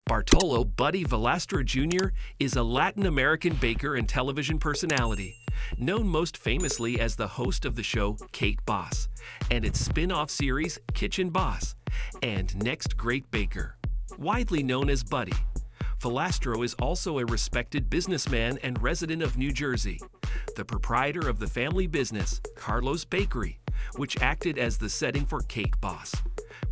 Bartolo "Buddy" Valastro Jr. is a Latin American baker and television personality, known most famously as the host of the show Cake Boss and its spin-off series Kitchen Boss and Next Great Baker. Widely known as Buddy, Valastro is also a respected businessman and resident of New Jersey, the proprietor of the family business Carlo's Bakery, which acted as the setting for Cake Boss.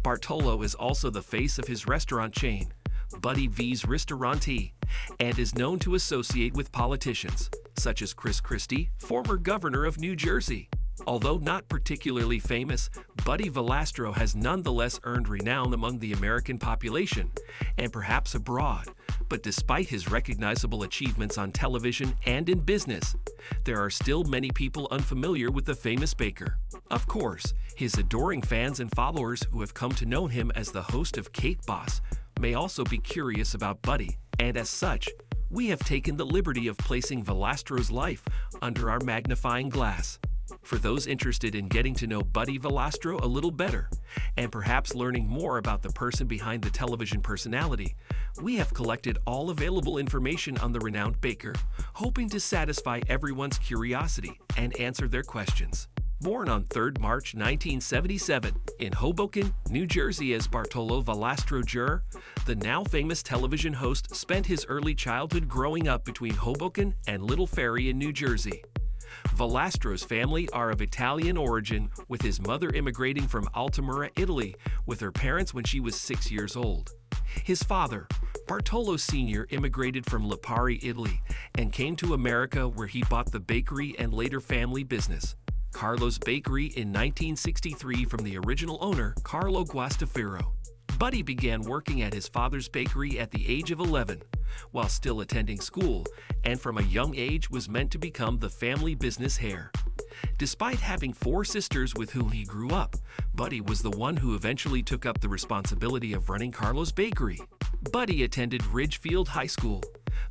Bartolo is also the face of his restaurant chain, Buddy V's Ristorante, and is known to associate with politicians, such as Chris Christie, former governor of New Jersey. Although not particularly famous, Buddy Valastro has nonetheless earned renown among the American population, and perhaps abroad. But despite his recognizable achievements on television and in business, there are still many people unfamiliar with the famous baker. Of course, his adoring fans and followers who have come to know him as the host of Cake Boss may also be curious about Buddy, and as such, we have taken the liberty of placing Valastro's life under our magnifying glass. For those interested in getting to know Buddy Valastro a little better, and perhaps learning more about the person behind the television personality, we have collected all available information on the renowned baker, hoping to satisfy everyone's curiosity and answer their questions. Born on 3rd March 1977 in Hoboken, New Jersey as Bartolo Valastro Jr., the now famous television host spent his early childhood growing up between Hoboken and Little Ferry in New Jersey. Valastro's family are of Italian origin, with his mother immigrating from Altamura, Italy, with her parents when she was 6 years old. His father, Bartolo Sr., immigrated from Lipari, Italy, and came to America where he bought the bakery and later family business, Carlo's Bakery, in 1963 from the original owner, Carlo Guastafaro. Buddy began working at his father's bakery at the age of 11, while still attending school, and from a young age was meant to become the family business heir. Despite having 4 sisters with whom he grew up, Buddy was the one who eventually took up the responsibility of running Carlo's Bakery. Buddy attended Ridgefield High School,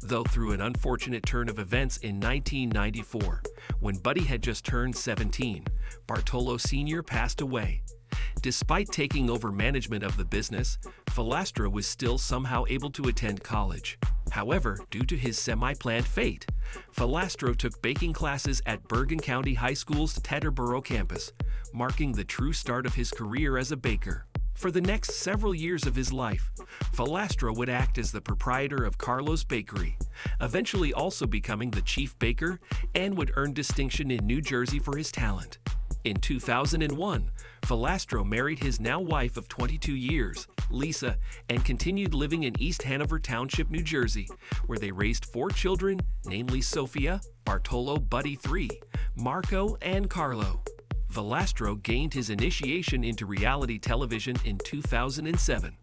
though through an unfortunate turn of events in 1994, when Buddy had just turned 17, Bartolo Sr. passed away. Despite taking over management of the business, Valastro was still somehow able to attend college. However, due to his semi-planned fate, Valastro took baking classes at Bergen County High School's Teterboro campus, marking the true start of his career as a baker. For the next several years of his life, Valastro would act as the proprietor of Carlo's Bakery, eventually also becoming the chief baker, and would earn distinction in New Jersey for his talent. In 2001, Valastro married his now wife of 22 years, Lisa, and continued living in East Hanover Township, New Jersey, where they raised 4 children, namely Sophia, Bartolo, Buddy III, Marco, and Carlo. Valastro gained his initiation into reality television in 2007,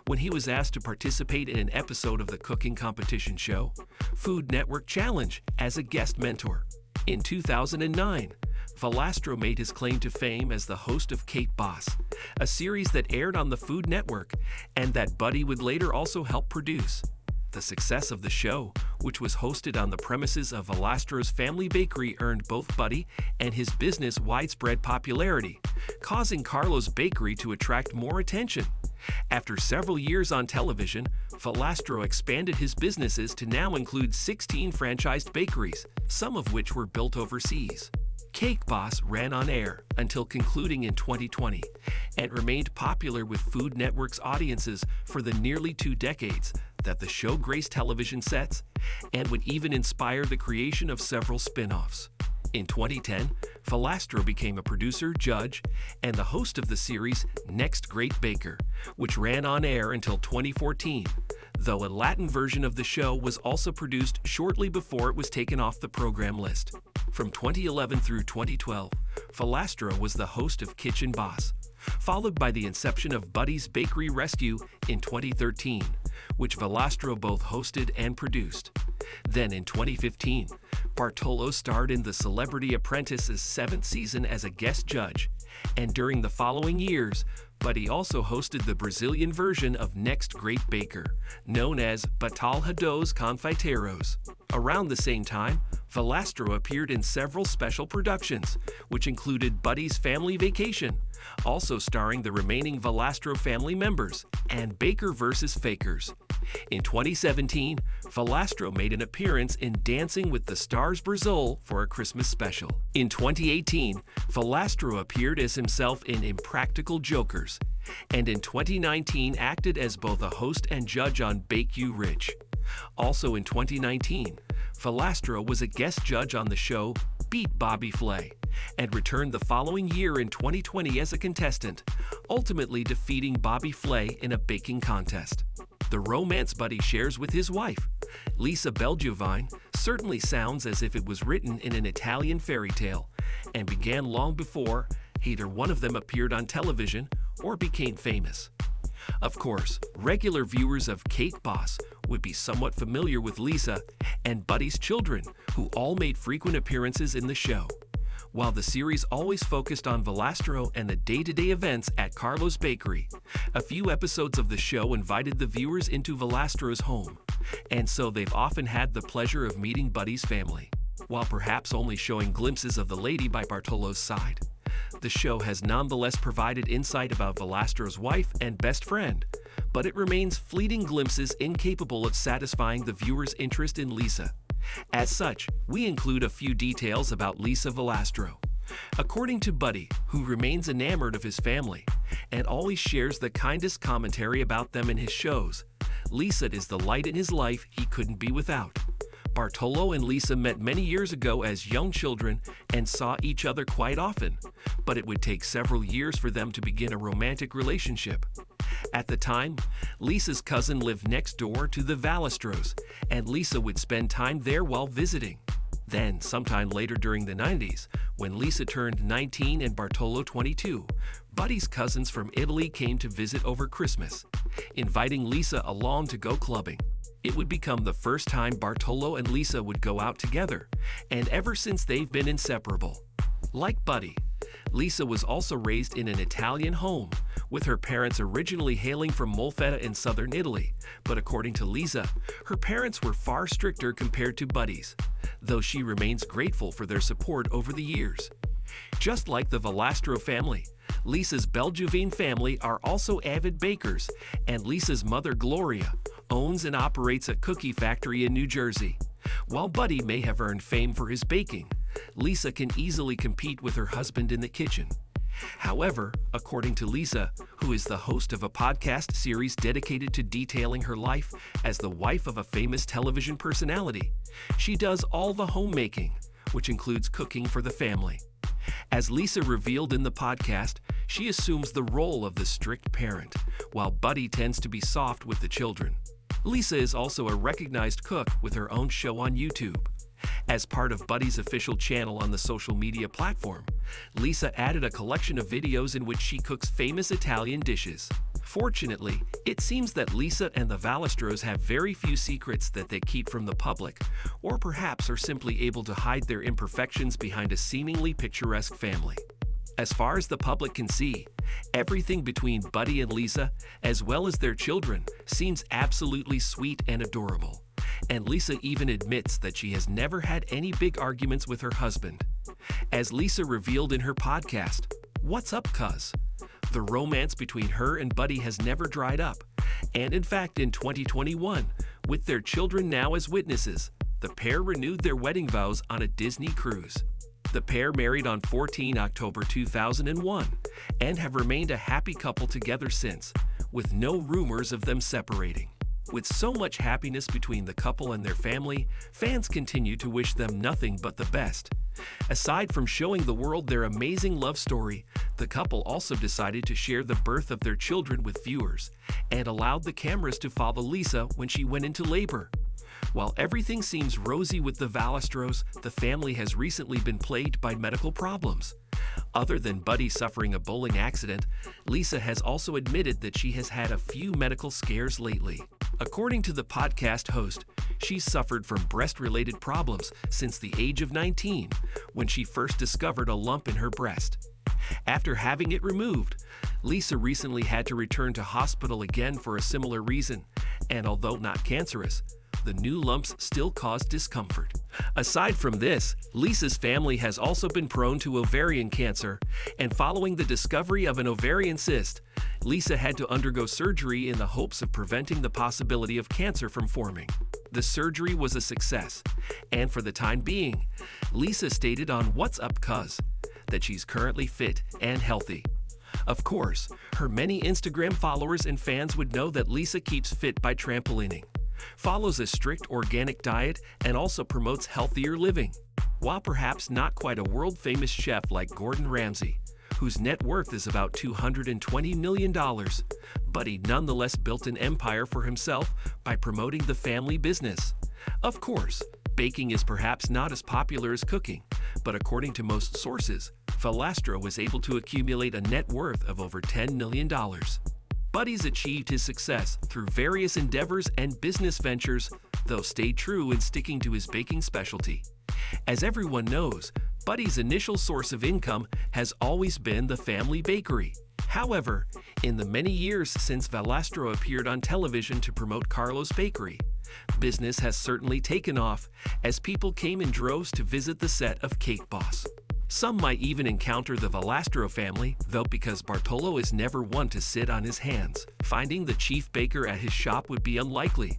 when he was asked to participate in an episode of the cooking competition show, Food Network Challenge, as a guest mentor. In 2009, Valastro made his claim to fame as the host of Cake Boss, a series that aired on the Food Network and that Buddy would later also help produce. The success of the show, which was hosted on the premises of Valastro's family bakery, earned both Buddy and his business widespread popularity, causing Carlo's Bakery to attract more attention. After several years on television, Valastro expanded his businesses to now include 16 franchised bakeries, some of which were built overseas. Cake Boss ran on air until concluding in 2020 and remained popular with Food Network's audiences for the nearly 2 decades that the show graced television sets, and would even inspire the creation of several spin-offs. In 2010, Valastro became a producer, judge, and the host of the series Next Great Baker, which ran on air until 2014, though a Latin version of the show was also produced shortly before it was taken off the program list. From 2011 through 2012, Valastro was the host of Kitchen Boss, followed by the inception of Buddy's Bakery Rescue in 2013, which Valastro both hosted and produced. Then in 2015, Bartolo starred in The Celebrity Apprentice's 7th season as a guest judge, and during the following years, Buddy also hosted the Brazilian version of Next Great Baker, known as Batalha dos Confeiteiros. Around the same time, Valastro appeared in several special productions, which included Buddy's Family Vacation, also starring the remaining Valastro family members, and Baker vs. Fakers. In 2017, Valastro made an appearance in Dancing with the Stars Brazil for a Christmas special. In 2018, Valastro appeared as himself in Impractical Jokers, and in 2019 acted as both a host and judge on Bake You Rich. Also in 2019, Valastro was a guest judge on the show Beat Bobby Flay, and returned the following year in 2020 as a contestant, ultimately defeating Bobby Flay in a baking contest. The romance Buddy shares with his wife, Lisa Belgiovine, certainly sounds as if it was written in an Italian fairy tale, and began long before either one of them appeared on television or became famous. Of course, regular viewers of Cake Boss would be somewhat familiar with Lisa and Buddy's children, who all made frequent appearances in the show. While the series always focused on Valastro and the day-to-day events at Carlo's bakery, a few episodes of the show invited the viewers into Valastro's home, and so they've often had the pleasure of meeting Buddy's family, while perhaps only showing glimpses of the lady by Bartolo's side. The show has nonetheless provided insight about Valastro's wife and best friend, but it remains fleeting glimpses incapable of satisfying the viewer's interest in Lisa. As such, we include a few details about Lisa Valastro. According to Buddy, who remains enamored of his family and always shares the kindest commentary about them in his shows, Lisa is the light in his life he couldn't be without. Bartolo and Lisa met many years ago as young children and saw each other quite often, but it would take several years for them to begin a romantic relationship. At the time, Lisa's cousin lived next door to the Valastros, and Lisa would spend time there while visiting. Then, sometime later during the 90s, when Lisa turned 19 and Bartolo 22, Buddy's cousins from Italy came to visit over Christmas, inviting Lisa along to go clubbing. It would become the first time Bartolo and Lisa would go out together, and ever since they've been inseparable. Like Buddy, Lisa was also raised in an Italian home, with her parents originally hailing from Molfetta in southern Italy, but according to Lisa, her parents were far stricter compared to Buddy's, though she remains grateful for their support over the years. Just like the Valastro family, Lisa's Belgiovine family are also avid bakers, and Lisa's mother, Gloria, owns and operates a cookie factory in New Jersey. While Buddy may have earned fame for his baking, Lisa can easily compete with her husband in the kitchen. However, according to Lisa, who is the host of a podcast series dedicated to detailing her life as the wife of a famous television personality, she does all the homemaking, which includes cooking for the family. As Lisa revealed in the podcast, she assumes the role of the strict parent, while Buddy tends to be soft with the children. Lisa is also a recognized cook with her own show on YouTube. As part of Buddy's official channel on the social media platform, Lisa added a collection of videos in which she cooks famous Italian dishes. Fortunately, it seems that Lisa and the Valastros have very few secrets that they keep from the public, or perhaps are simply able to hide their imperfections behind a seemingly picturesque family. As far as the public can see, everything between Buddy and Lisa, as well as their children, seems absolutely sweet and adorable. And Lisa even admits that she has never had any big arguments with her husband. As Lisa revealed in her podcast, "What's up, cuz?" The romance between her and Buddy has never dried up. And in fact, in 2021, with their children now as witnesses, the pair renewed their wedding vows on a Disney cruise. The pair married on 14 October 2001 and have remained a happy couple together since, with no rumors of them separating. With so much happiness between the couple and their family, fans continue to wish them nothing but the best. Aside from showing the world their amazing love story, the couple also decided to share the birth of their children with viewers and allowed the cameras to follow Lisa when she went into labor. While everything seems rosy with the Valastros, the family has recently been plagued by medical problems. Other than Buddy suffering a bowling accident, Lisa has also admitted that she has had a few medical scares lately. According to the podcast host, she's suffered from breast-related problems since the age of 19, when she first discovered a lump in her breast. After having it removed, Lisa recently had to return to hospital again for a similar reason, and although not cancerous, the new lumps still caused discomfort. Aside from this, Lisa's family has also been prone to ovarian cancer, and following the discovery of an ovarian cyst, Lisa had to undergo surgery in the hopes of preventing the possibility of cancer from forming. The surgery was a success, and for the time being, Lisa stated on What's Up Cuz that she's currently fit and healthy. Of course, her many Instagram followers and fans would know that Lisa keeps fit by trampolining, follows a strict organic diet, and also promotes healthier living. While perhaps not quite a world-famous chef like Gordon Ramsay, whose net worth is about $220 million, Buddy nonetheless built an empire for himself by promoting the family business. Of course, baking is perhaps not as popular as cooking, but according to most sources, Valastro was able to accumulate a net worth of over $10 million. Buddy's achieved his success through various endeavors and business ventures, though stayed true in sticking to his baking specialty. As everyone knows, Buddy's initial source of income has always been the family bakery. However, in the many years since Valastro appeared on television to promote Carlo's bakery, business has certainly taken off as people came in droves to visit the set of Cake Boss. Some might even encounter the Valastro family, though because Bartolo is never one to sit on his hands, finding the chief baker at his shop would be unlikely.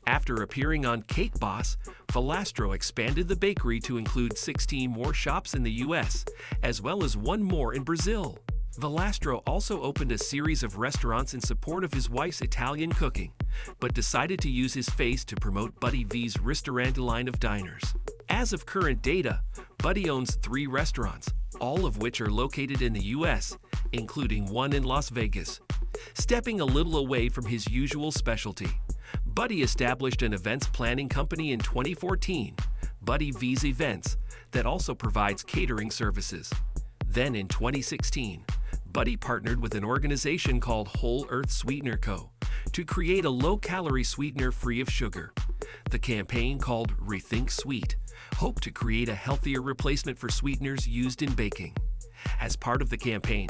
After appearing on Cake Boss, Valastro expanded the bakery to include 16 more shops in the US, as well as one more in Brazil. Valastro also opened a series of restaurants in support of his wife's Italian cooking, but decided to use his face to promote Buddy V's Ristorante line of diners. As of current data, Buddy owns 3 restaurants, all of which are located in the US, including one in Las Vegas. Stepping a little away from his usual specialty, Buddy established an events planning company in 2014, Buddy V's Events, that also provides catering services. Then in 2016, Buddy partnered with an organization called Whole Earth Sweetener Co. to create a low-calorie sweetener free of sugar. The campaign, called Rethink Sweet, hoped to create a healthier replacement for sweeteners used in baking. As part of the campaign,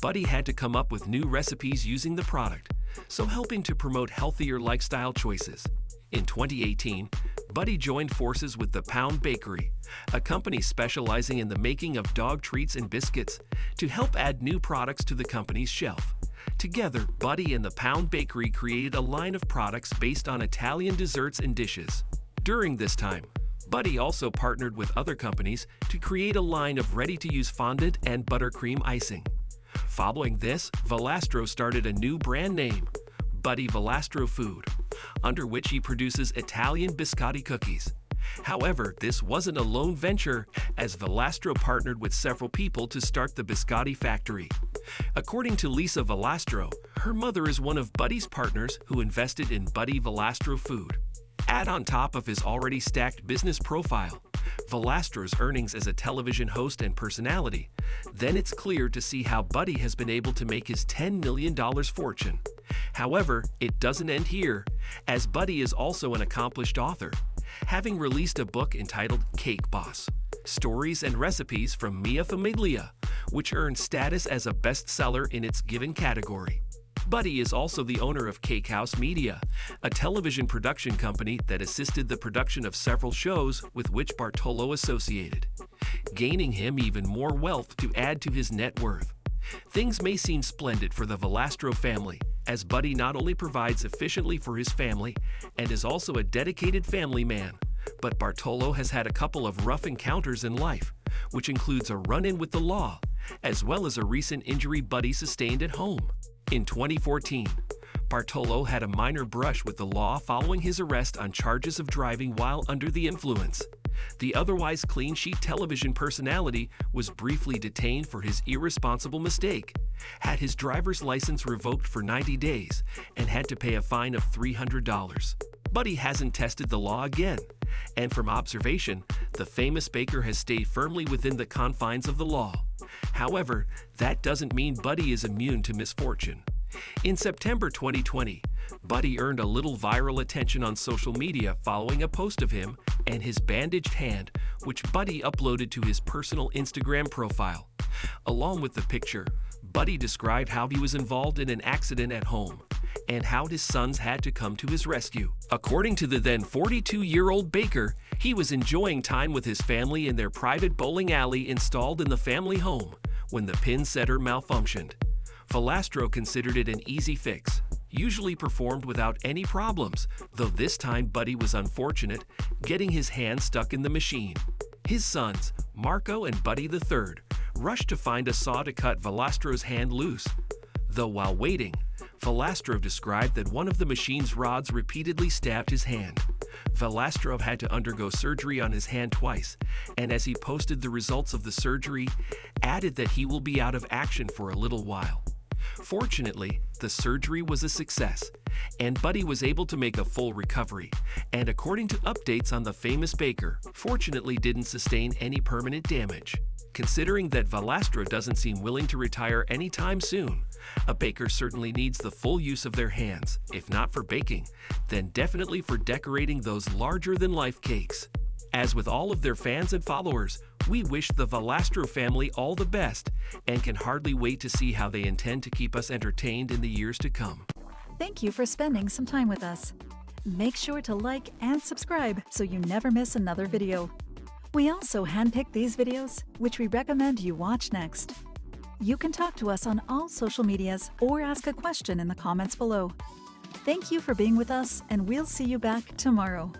Buddy had to come up with new recipes using the product, so helping to promote healthier lifestyle choices. In 2018, Buddy joined forces with the Pound Bakery, a company specializing in the making of dog treats and biscuits, to help add new products to the company's shelf. Together, Buddy and the Pound Bakery created a line of products based on Italian desserts and dishes. During this time, Buddy also partnered with other companies to create a line of ready-to-use fondant and buttercream icing. Following this, Valastro started a new brand name, Buddy Valastro Food, under which he produces Italian biscotti cookies. However, this wasn't a lone venture, as Valastro partnered with several people to start the biscotti factory. According to Lisa Valastro, her mother is one of Buddy's partners who invested in Buddy Valastro Food. Add on top of his already stacked business profile, Valastro's earnings as a television host and personality, then it's clear to see how Buddy has been able to make his $10 million fortune. However, it doesn't end here, as Buddy is also an accomplished author, having released a book entitled Cake Boss: Stories and Recipes from Mia Famiglia, which earned status as a bestseller in its given category. Buddy is also the owner of Cake House Media, a television production company that assisted the production of several shows with which Bartolo associated, gaining him even more wealth to add to his net worth. Things may seem splendid for the Valastro family, as Buddy not only provides efficiently for his family and is also a dedicated family man, but Bartolo has had a couple of rough encounters in life, which includes a run-in with the law, as well as a recent injury Buddy sustained at home. In 2014, Bartolo had a minor brush with the law following his arrest on charges of driving while under the influence. The otherwise clean-sheet television personality was briefly detained for his irresponsible mistake, had his driver's license revoked for 90 days, and had to pay a fine of $300. Buddy hasn't tested the law again, and from observation, the famous baker has stayed firmly within the confines of the law. However, that doesn't mean Buddy is immune to misfortune. In September 2020, Buddy earned a little viral attention on social media following a post of him and his bandaged hand, which Buddy uploaded to his personal Instagram profile. Along with the picture, Buddy described how he was involved in an accident at home and how his sons had to come to his rescue. According to the then 42-year-old baker, he was enjoying time with his family in their private bowling alley installed in the family home when the pin setter malfunctioned. Valastro considered it an easy fix, usually performed without any problems, though this time Buddy was unfortunate, getting his hand stuck in the machine. His sons, Marco and Buddy III, rushed to find a saw to cut Valastro's hand loose. Though while waiting, Valastro described that one of the machine's rods repeatedly stabbed his hand. Valastro had to undergo surgery on his hand twice, and as he posted the results of the surgery, added that he will be out of action for a little while. Fortunately, the surgery was a success, and Buddy was able to make a full recovery, and according to updates on the famous baker, fortunately didn't sustain any permanent damage. Considering that Valastro doesn't seem willing to retire anytime soon, a baker certainly needs the full use of their hands, if not for baking, then definitely for decorating those larger-than-life cakes. As with all of their fans and followers, we wish the Valastro family all the best and can hardly wait to see how they intend to keep us entertained in the years to come. Thank you for spending some time with us. Make sure to like and subscribe so you never miss another video. We also handpick these videos, which we recommend you watch next. You can talk to us on all social medias or ask a question in the comments below. Thank you for being with us, and we'll see you back tomorrow.